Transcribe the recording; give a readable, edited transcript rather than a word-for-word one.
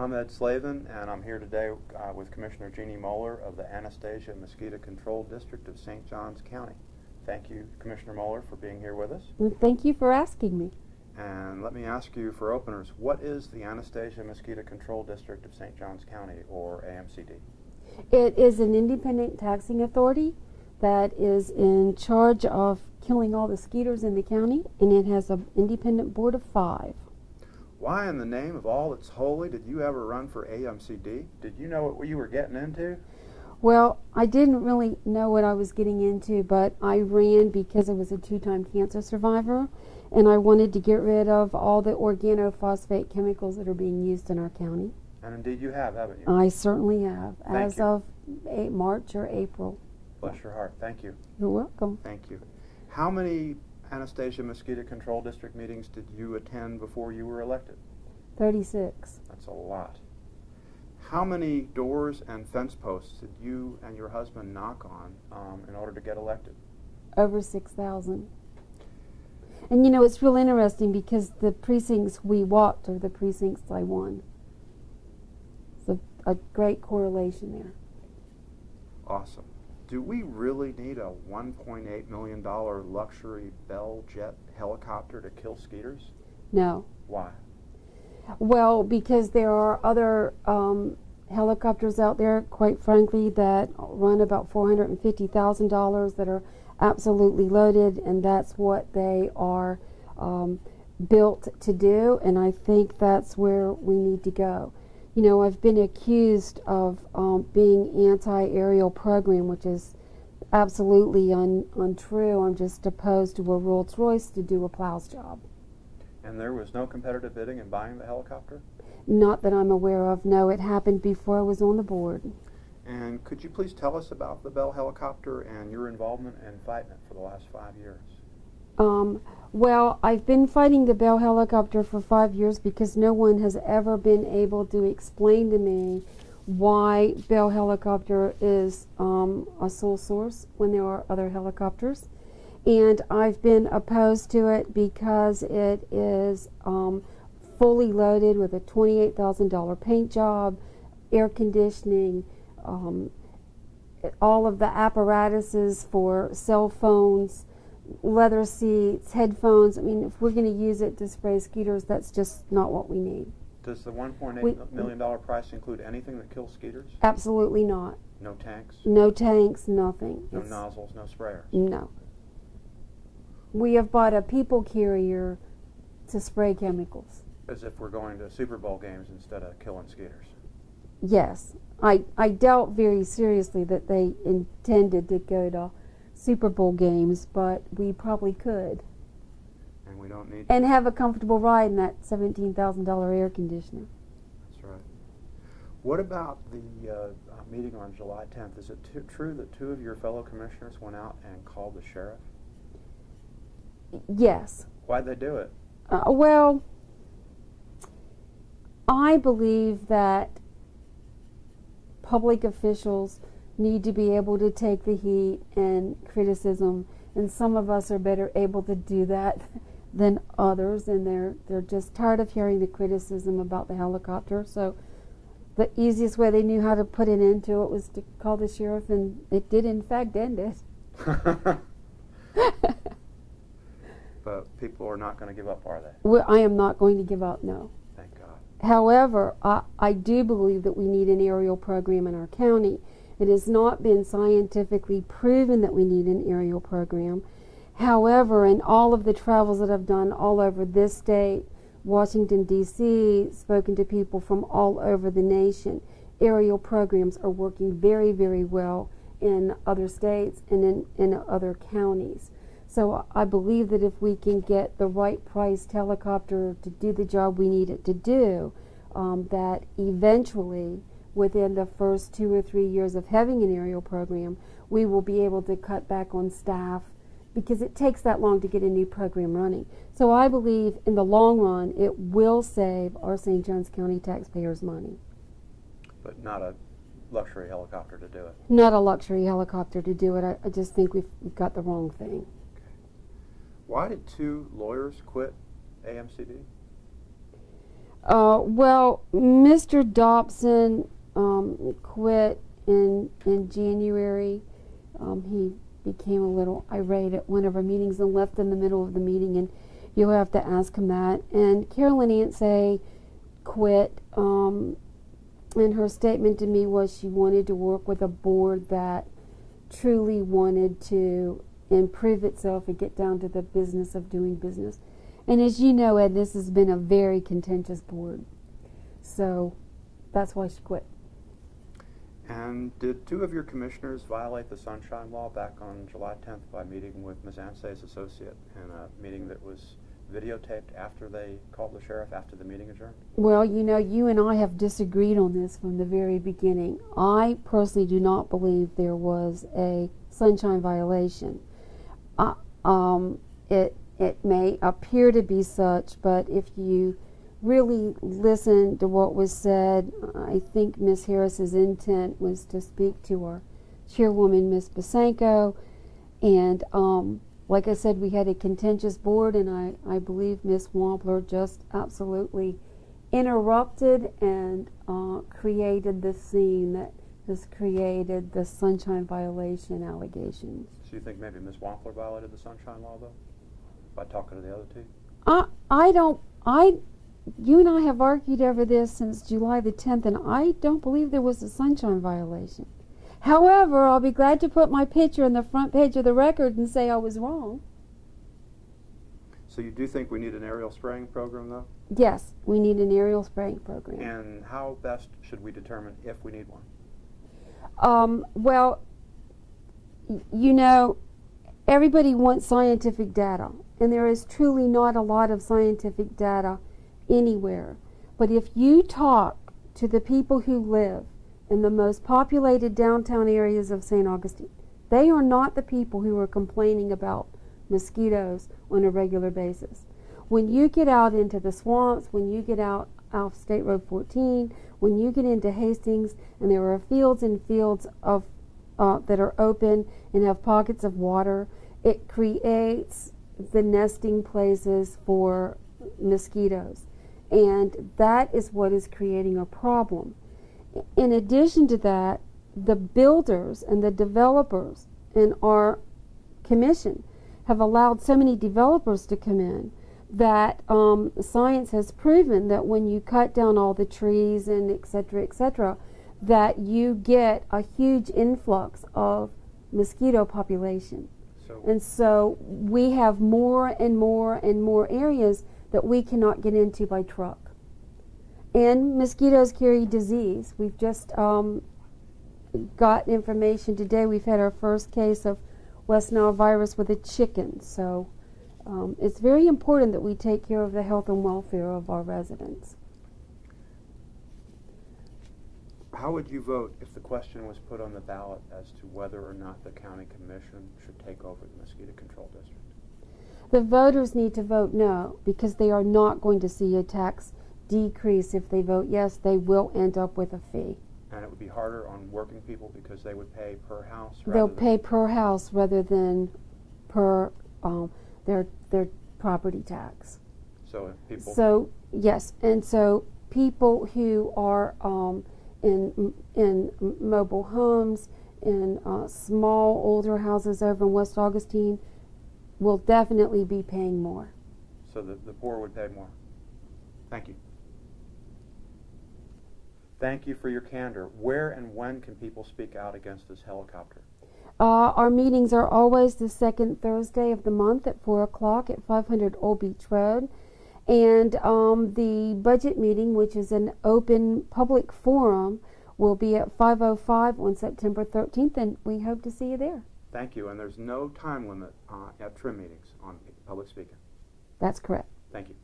I'm Ed Slavin, and I'm here today with Commissioner Jeanne Moeller of the Anastasia Mosquito Control District of St. Johns County. Thank you, Commissioner Moeller, for being here with us. Well, thank you for asking me. And let me ask you for openers, what is the Anastasia Mosquito Control District of St. Johns County, or AMCD? It is an independent taxing authority that is in charge of killing all the mosquitoes in the county, and it has an independent board of 5. Why in the name of all that's holy did you ever run for AMCD? Did you know what you were getting into? Well, I didn't really know what I was getting into, but I ran because I was a 2-time cancer survivor, and I wanted to get rid of all the organophosphate chemicals that are being used in our county. And indeed you have, haven't you? I certainly have, Thank as you. of March or April. Bless your heart. Thank you. You're welcome. Thank you. How many Anastasia Mosquito Control District meetings did you attend before you were elected? 36. That's a lot. How many doors and fence posts did you and your husband knock on in order to get elected? Over 6,000. And you know, it's real interesting because the precincts we walked are the precincts I won. It's a great correlation there. Awesome. Do we really need a $1.8 million luxury Bell jet helicopter to kill skeeters? No. Why? Well, because there are other helicopters out there, quite frankly, that run about $450,000 that are absolutely loaded, and that's what they are built to do, and I think that's where we need to go. You know, I've been accused of being anti-aerial program, which is absolutely untrue. I'm just opposed to a Rolls-Royce to do a plow's job. And there was no competitive bidding in buying the helicopter? Not that I'm aware of. No, it happened before I was on the board. And could you please tell us about the Bell helicopter and your involvement in fighting it for the last 5 years? Well, I've been fighting the Bell helicopter for 5 years because no one has ever been able to explain to me why Bell helicopter is a sole source when there are other helicopters. And I've been opposed to it because it is fully loaded with a $28,000 paint job, air conditioning, all of the apparatuses for cell phones, leather seats, headphones. I mean, if we're going to use it to spray skeeters, that's just not what we need. Does the $1.8 million price include anything that kills skeeters? Absolutely not. No tanks? No tanks, nothing. No nozzles, no sprayers? No. We have bought a people carrier to spray chemicals. As if we're going to Super Bowl games instead of killing skeeters? Yes. I doubt very seriously that they intended to go to Super Bowl games, but we probably could. And we don't need and have a comfortable ride in that $17,000 air conditioner. That's right. What about the meeting on July 10th? Is it true that 2 of your fellow commissioners went out and called the sheriff? Yes. Why'd they do it? Well, I believe that public officials need to be able to take the heat and criticism, and some of us are better able to do that than others, and they're just tired of hearing the criticism about the helicopter. So the easiest way they knew how to put an end to it was to call the sheriff, and it did in fact end it. But people are not going to give up, are they? Well, I am not going to give up, no. Thank God. However, I do believe that we need an aerial program in our county. It has not been scientifically proven that we need an aerial program. However, in all of the travels that I've done all over this state, Washington, D.C., spoken to people from all over the nation, aerial programs are working very, very well in other states and in other counties. So I believe that if we can get the right priced helicopter to do the job we need it to do, that eventually, within the first 2 or 3 years of having an aerial program, we will be able to cut back on staff because it takes that long to get a new program running. So I believe in the long run it will save our St. Johns County taxpayers money. But not a luxury helicopter to do it? Not a luxury helicopter to do it. I just think we've got the wrong thing. Why did 2 lawyers quit AMCD? Well, Mr. Dobson quit in January. He became a little irate at one of our meetings and left in the middle of the meeting, and you'll have to ask him that. And Carolyn Ansay quit, and her statement to me was she wanted to work with a board that truly wanted to improve itself and get down to the business of doing business. And as you know, Ed, this has been a very contentious board. So that's why she quit. And did two of your commissioners violate the Sunshine Law back on July 10th by meeting with Ms. Ansay's associate in a meeting that was videotaped after they called the sheriff after the meeting adjourned? Well, you know, you and I have disagreed on this from the very beginning. I personally do not believe there was a sunshine violation. It may appear to be such, but if you really listen to what was said, I think Ms. Harris's intent was to speak to our chairwoman, Ms. Basenko, and like I said, we had a contentious board, and I believe Ms. Wampler just absolutely interrupted and created the scene that has created the sunshine violation allegations. So you think maybe Ms. Wampler violated the Sunshine Law, though, by talking to the other two? You and I have argued over this since July the 10th, and I don't believe there was a sunshine violation. However, I'll be glad to put my picture on the front page of the record and say I was wrong. So you do think we need an aerial spraying program, though? Yes, we need an aerial spraying program. And how best should we determine if we need one? Well, you know, everybody wants scientific data, and there is truly not a lot of scientific data anywhere. But if you talk to the people who live in the most populated downtown areas of St. Augustine, they are not the people who are complaining about mosquitoes on a regular basis. When you get out into the swamps, when you get out off State Road 14, when you get into Hastings, and there are fields and fields of that are open and have pockets of water, it creates the nesting places for mosquitoes. And that is what is creating a problem. In addition to that, the builders and the developers in our commission have allowed so many developers to come in that science has proven that when you cut down all the trees and et cetera, that you get a huge influx of mosquito population. And so we have more and more and more areas that we cannot get into by truck. And mosquitoes carry disease. We've just got information today. We've had our first case of West Nile virus with a chicken. So it's very important that we take care of the health and welfare of our residents. How would you vote if the question was put on the ballot as to whether or not the county commission should take over the mosquito control district? The voters need to vote no, because they are not going to see a tax decrease. If they vote yes, they will end up with a fee. And it would be harder on working people because they would pay per house? They'll pay per house rather than per their property tax. So if people... So, yes, and so people who are in mobile homes, in small older houses over in West Augustine, will definitely be paying more. So the poor would pay more. Thank you. Thank you for your candor. Where and when can people speak out against this helicopter? Our meetings are always the second Thursday of the month at 4 o'clock at 500 Old Beach Road. And the budget meeting, which is an open public forum, will be at 5:05 on September 13th, and we hope to see you there. Thank you. And there's no time limit at trim meetings on public speaking. That's correct. Thank you.